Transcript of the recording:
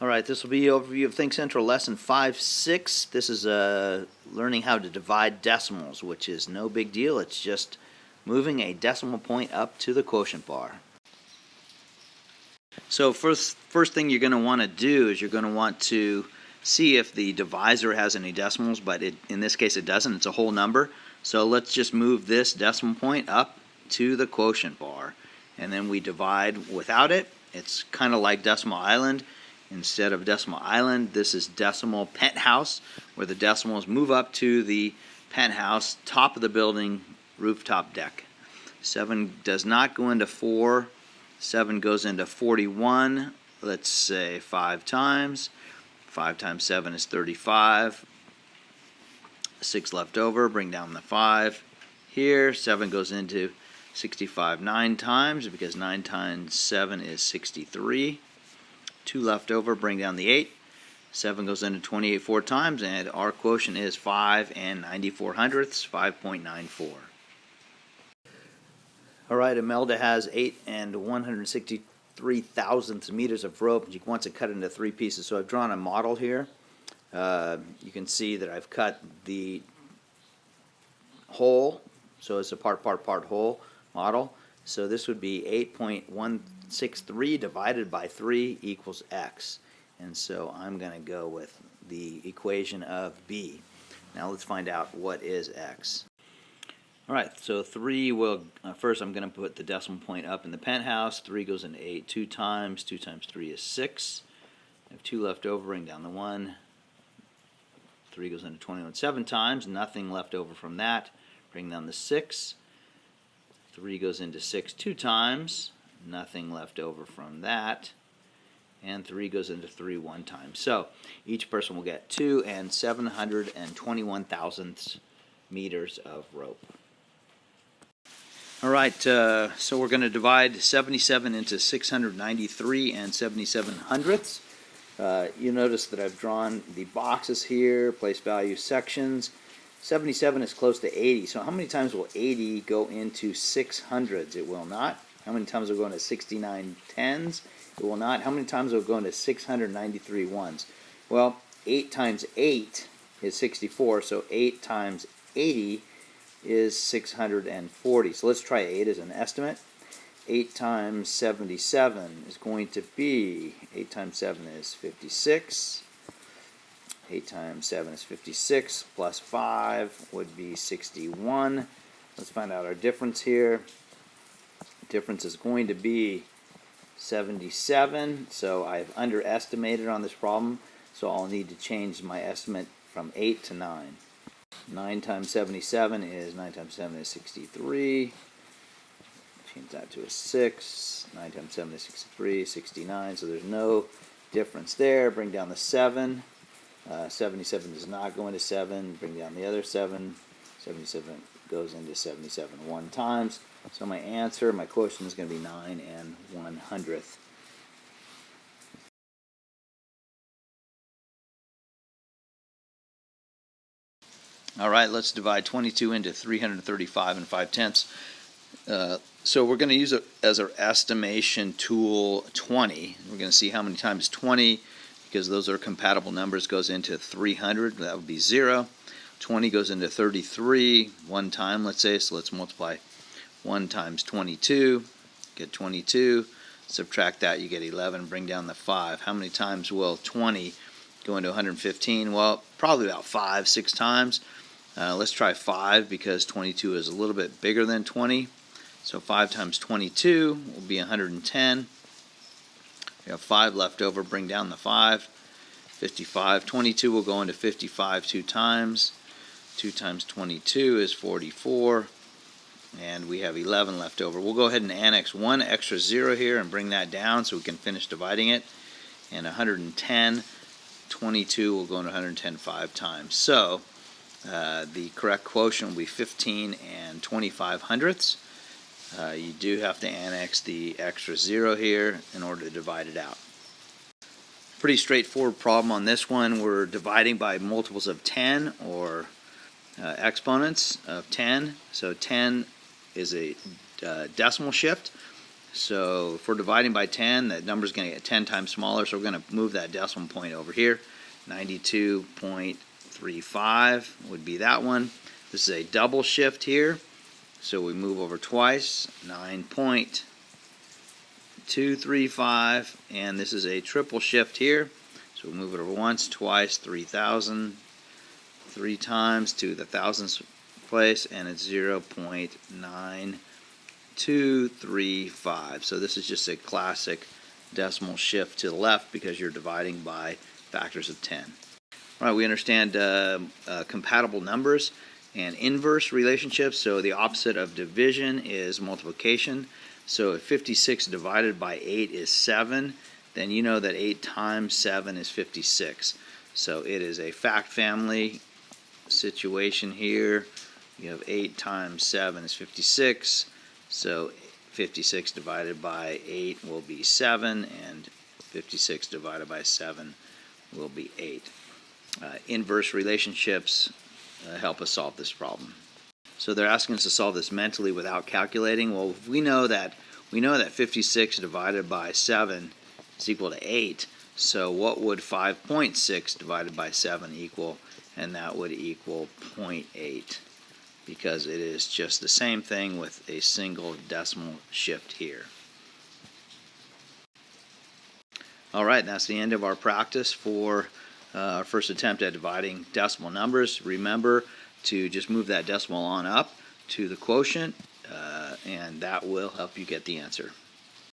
Alright, this will be an overview of ThinkCentral Lesson 5-6. This is learning how to divide decimals, which is no big deal. It's just moving a decimal point up to the quotient bar. So first thing you're going to want to do is you're going to want to see if the divisor has any decimals, but in this case it doesn't. It's a whole number. So let's just move this decimal point up to the quotient bar, and then we divide without it. It's kind of like Decimal Island. Instead of Decimal Island, this is Decimal Penthouse, where the decimals move up to the penthouse, top of the building, rooftop deck. 7 does not go into 4. 7 goes into 41. Let's say 5 times. 5 times 7 is 35. 6 left over, bring down the 5 here. 7 goes into 65 9 times, because 9 times 7 is 63. 2 left over, bring down the 8. 7 goes into 28 4 times, and our quotient is 5 and 94 hundredths, 5.94. Alright, Imelda has 8 and 163 thousandths meters of rope, and she wants to cut it into 3 pieces. So I've drawn a model here. You can see that I've cut the hole, so it's a part hole model. So this would be 8.163 divided by 3 equals x. And so I'm going to go with the equation of b. Now let's find out what is x. Alright, so 3 will, first I'm going to put the decimal point up in the penthouse. 3 goes into 8 2 times. 2 times 3 is 6. I have 2 left over, bring down the 1. 3 goes into 21 7 times. Nothing left over from that. Bring down the 6. 3 goes into 6 2 times. Nothing left over from that. And 3 goes into 3 1 time. So each person will get 2 and 721 thousandths meters of rope. Alright, so we're going to divide 77 into 693 and 77 hundredths. You notice that I've drawn the boxes here, place value sections. 77 is close to 80, so how many times will 80 go into 6 hundredths? It will not. How many times will go into 69 tens? It will not. How many times will go into 693 ones? Well, 8 times 8 is 64, so 8 times 80 is 640. So let's try 8 as an estimate. 8 times 77 is going to be, 8 times 7 is 56. 8 times 7 is 56, plus 5 would be 61. Let's find out our difference here. Difference is going to be 77, so I've underestimated on this problem, so I'll need to change my estimate from 8 to 9. 9 times 77 is, 9 times 7 is 63. Change that to a 6. 9 times 7 is 63, 69, so there's no difference there. Bring down the 7. 77 does not go into 7. Bring down the other 7. 77 goes into 77 1 times. So my answer, my quotient is going to be 9 and 1 hundredth. Alright, let's divide 22 into 335 and 5 tenths. So we're going to use it as our estimation tool 20. We're going to see how many times 20, because those are compatible numbers, goes into 300. That would be 0. 20 goes into 33 1 time, let's say, so let's multiply 1 times 22, get 22. Subtract that, you get 11. Bring down the 5. How many times will 20 go into 115? Well, probably about 5, 6 times. Let's try 5, because 22 is a little bit bigger than 20. So 5 times 22 will be 110. We have 5 left over, bring down the 5. 55. 22 will go into 55 2 times. 2 times 22 is 44. And we have 11 left over. We'll go ahead and annex 1 extra 0 here and bring that down so we can finish dividing it. And 110, 22 will go into 110 5 times. So the correct quotient will be 15 and 25 hundredths. You do have to annex the extra 0 here in order to divide it out. Pretty straightforward problem on this one. We're dividing by multiples of 10, or exponents of 10. So 10 is a decimal shift. So if we're dividing by 10, that number's going to get 10 times smaller, so we're going to move that decimal point over here. 92.35 would be that one. This is a double shift here, so we move over twice. 9.235, and this is a triple shift here, so we move it over once, twice, 3,000, 3 times to the thousands place, and it's 0.9235. So this is just a classic decimal shift to the left because you're dividing by factors of 10. All right, we understand compatible numbers and inverse relationships. So the opposite of division is multiplication. So if 56 divided by 8 is 7, then you know that 8 times 7 is 56. So it is a fact family situation here. You have 8 times 7 is 56. So 56 divided by 8 will be 7, and 56 divided by 7 will be 8. Inverse relationships help us solve this problem. So they're asking us to solve this mentally without calculating. Well, we know that 56 divided by 7 is equal to 8. So what would 5.6 divided by 7 equal? And that would equal 0.8, because it is just the same thing with a single decimal shift here. All right, that's the end of our practice for our first attempt at dividing decimal numbers. Remember to just move that decimal on up to the quotient, and that will help you get the answer.